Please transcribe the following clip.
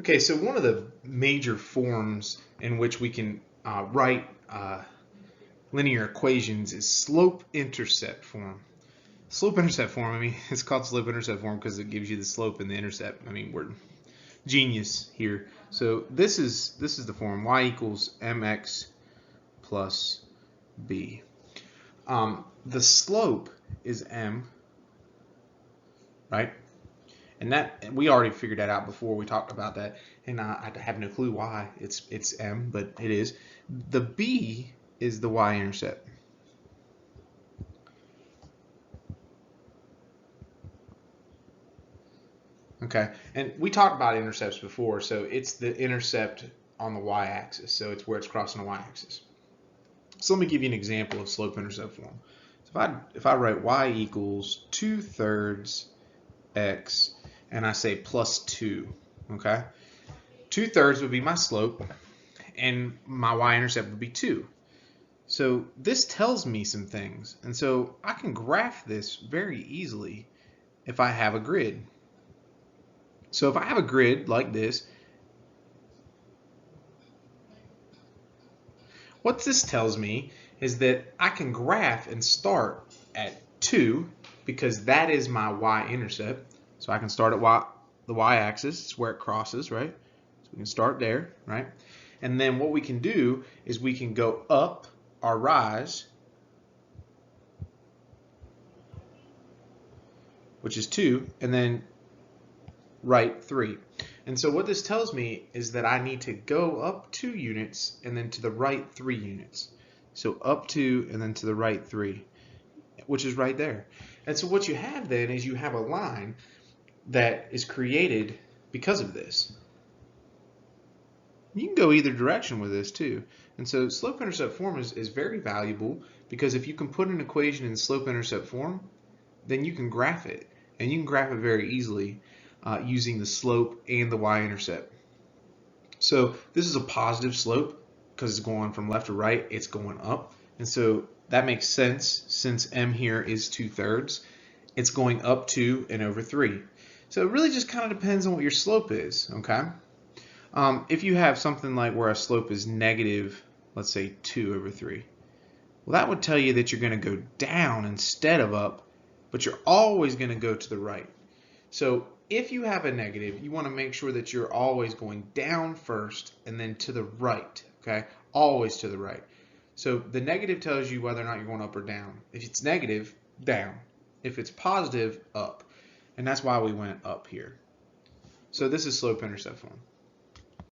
Okay, so one of the major forms in which we can write linear equations is slope-intercept form. Slope-intercept form, I mean, it's called slope-intercept form because it gives you the slope and the intercept. I mean, we're genius here. So this is the form y equals mx plus b. The slope is m, right? And that we already figured that out before we talked about that, and I have no clue why it's m, but it is. The b is the y-intercept. Okay, and we talked about intercepts before, so it's the intercept on the y-axis, so it's where it's crossing the y-axis. So let me give you an example of slope-intercept form. So if I write y equals 2/3 x, and I say plus 2, okay? 2/3 would be my slope, and my y-intercept would be 2. So this tells me some things, and so I can graph this very easily if I have a grid. So if I have a grid like this, what this tells me is that I can graph and start at 2 because that is my y-intercept. So I can start at the y-axis, it's where it crosses, right? So we can start there, right? And then what we can do is we can go up our rise, which is 2, and then right 3. And so what this tells me is that I need to go up 2 units and then to the right 3 units. So up 2 and then to the right 3, which is right there. And so what you have then is you have a line that is created because of this. You can go either direction with this too. And so slope-intercept form is very valuable because if you can put an equation in slope-intercept form, then you can graph it. And you can graph it very easily using the slope and the y-intercept. So this is a positive slope because it's going from left to right, it's going up. And so that makes sense since m here is 2/3. It's going up 2 and over 3. So it really just kind of depends on what your slope is, okay? If you have something like where a slope is negative, let's say 2 over 3, well, that would tell you that you're going to go down instead of up, but you're always going to go to the right. So if you have a negative, you want to make sure that you're always going down first and then to the right, okay? Always to the right. So the negative tells you whether or not you're going up or down. If it's negative, down. If it's positive, up. And that's why we went up here. So this is slope-intercept form.